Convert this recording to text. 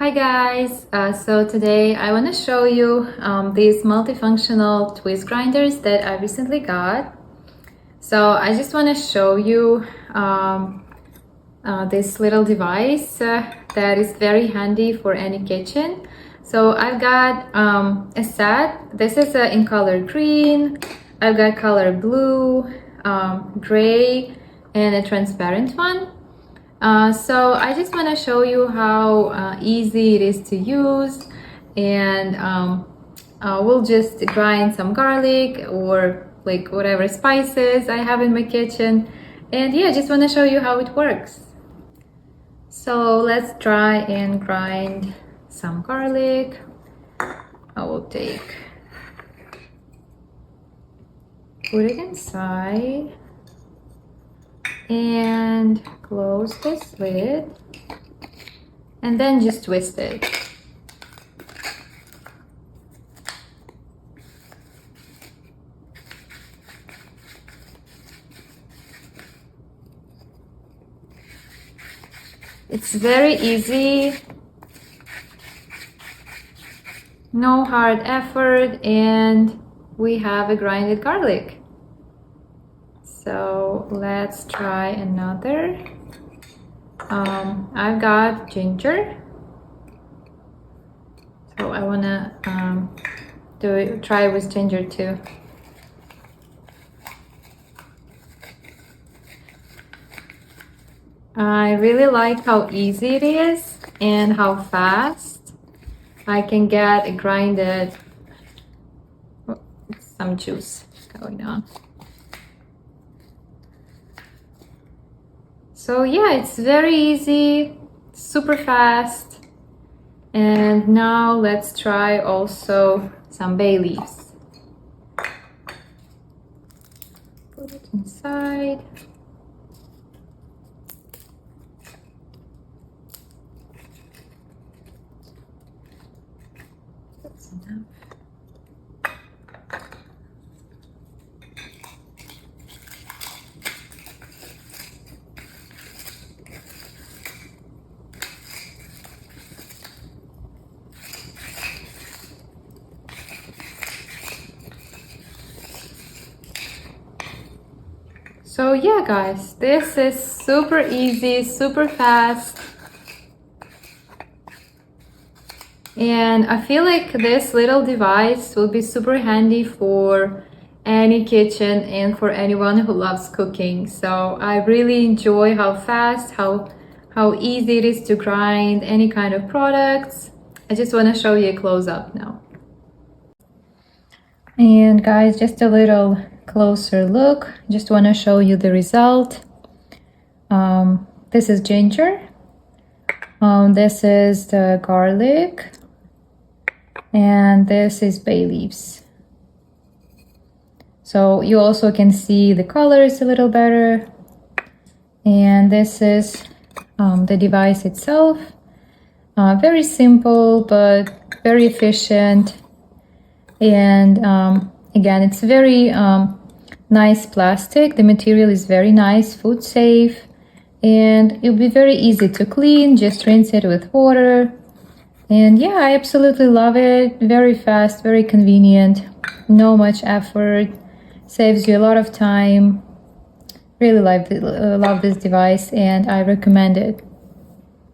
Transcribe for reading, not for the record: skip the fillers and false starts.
Hi guys, so today I want to show you these multifunctional twist grinders that I recently got. So I just want to show you this little device that is very handy for any kitchen. So I've got a set. This is in color green. I've got color blue, gray, and a transparent one. So I just want to show you how easy it is to use, and we'll just grind some garlic or like whatever spices I have in my kitchen, and yeah, just want to show you how it works. So let's try and grind some garlic. I will put it inside and close this lid, and then just twist it. It's very easy, no hard effort, and we have a grinded garlic. So let's try another. I've got ginger, so I wanna try with ginger too. I really like how easy it is and how fast I can get a grinded. Oh, some juice going on. So yeah, it's very easy, super fast. And now let's try also some bay leaves. Put it inside. That's enough. So yeah guys, this is super easy, super fast, and I feel like this little device will be super handy for any kitchen and for anyone who loves cooking. So I really enjoy how fast, how easy it is to grind any kind of products. I just want to show you a close-up now. And guys, just a little closer look. Just want to show you the result. This is ginger. This is the garlic. And this is bay leaves. So you also can see the colors a little better. And this is the device itself. Very simple, but very efficient. And again, it's very nice plastic. The material is very nice, food safe, and it'll be very easy to clean. Just rinse it with water. And yeah, I absolutely love it. Very fast, very convenient, no much effort, saves you a lot of time. Really love this device, and I recommend it.